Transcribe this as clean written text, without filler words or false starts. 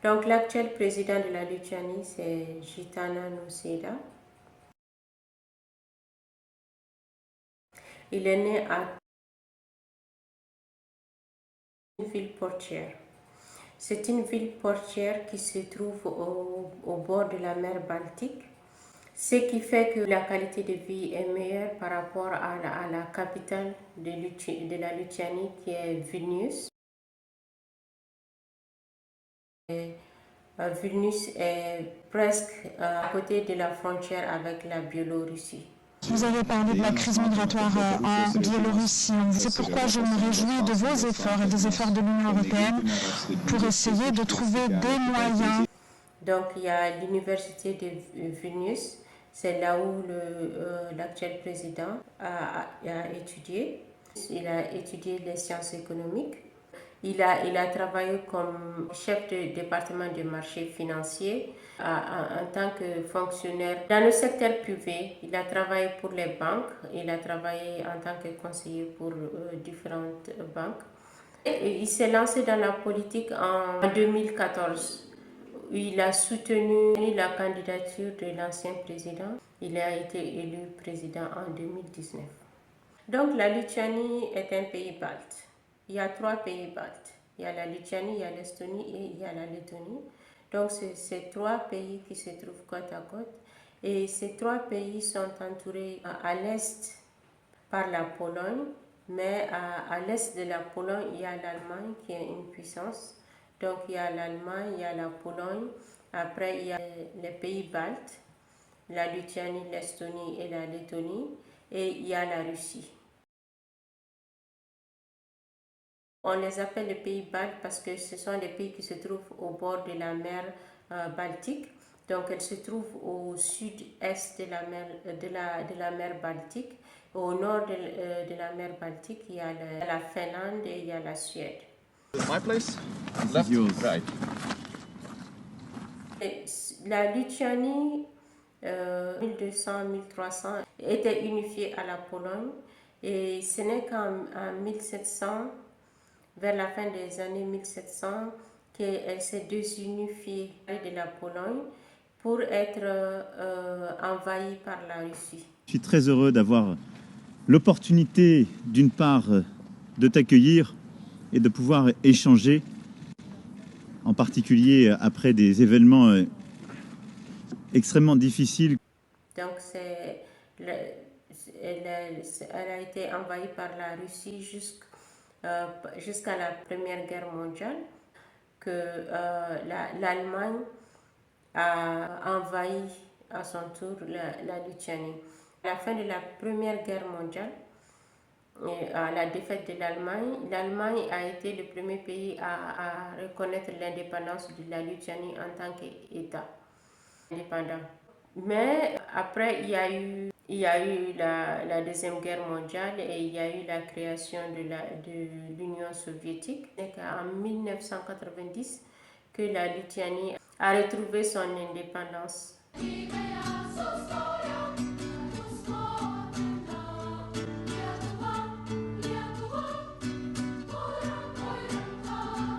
Donc l'actuel président de la Lituanie, c'est Gitana Nausėda. Il est né à une ville portière. C'est une ville portière qui se trouve au bord de la mer Baltique, ce qui fait que la qualité de vie est meilleure par rapport à la capitale de la Lituanie qui est Vilnius. Vilnius est presque à côté de la frontière avec la Biélorussie. Vous avez parlé de la crise migratoire en Biélorussie. C'est pourquoi je me réjouis de vos efforts et des efforts de l'Union européenne pour essayer de trouver des moyens. Donc il y a l'université de Vilnius, c'est là où l'actuel président a étudié. Il a étudié les sciences économiques. Il a travaillé comme chef de département de marché financier en tant que fonctionnaire dans le secteur privé. Il a travaillé pour les banques, il a travaillé en tant que conseiller pour différentes banques. Et il s'est lancé dans la politique en 2014. Il a soutenu la candidature de l'ancien président. Il a été élu président en 2019. Donc la Lituanie est un pays balte. Il y a 3 pays baltes. Il y a la Lituanie, il y a l'Estonie et il y a la Lettonie. Donc c'est ces 3 pays qui se trouvent côte à côte. Et ces 3 pays sont entourés à l'est par la Pologne, mais à l'est de la Pologne, il y a l'Allemagne qui est une puissance. Donc il y a l'Allemagne, il y a la Pologne, après il y a les pays baltes, la Lituanie, l'Estonie et la Lettonie, et il y a la Russie. On les appelle les pays baltes parce que ce sont des pays qui se trouvent au bord de la mer Baltique. Donc elles se trouvent au sud-est de la mer Baltique. Au nord de la mer Baltique, il y a la Finlande et il y a la Suède. My place? Left, right. La Lituanie, 1200-1300, était unifiée à la Pologne et ce n'est qu'en 1700, vers la fin des années 1700, qu'elle s'est désunifiée de la Pologne pour être envahie par la Russie. Je suis très heureux d'avoir l'opportunité, d'une part, de t'accueillir et de pouvoir échanger, en particulier après des événements extrêmement difficiles. Donc, elle a été envahie par la Russie jusqu'à la Première Guerre mondiale, que l'Allemagne a envahi à son tour la Lituanie. À la fin de la Première Guerre mondiale, à la défaite de l'Allemagne a été le premier pays à reconnaître l'indépendance de la Lituanie en tant qu'État indépendant. Mais après, il y a eu la Deuxième Guerre mondiale et il y a eu la création de l'Union soviétique. C'est en 1990 que la Lituanie a retrouvé son indépendance.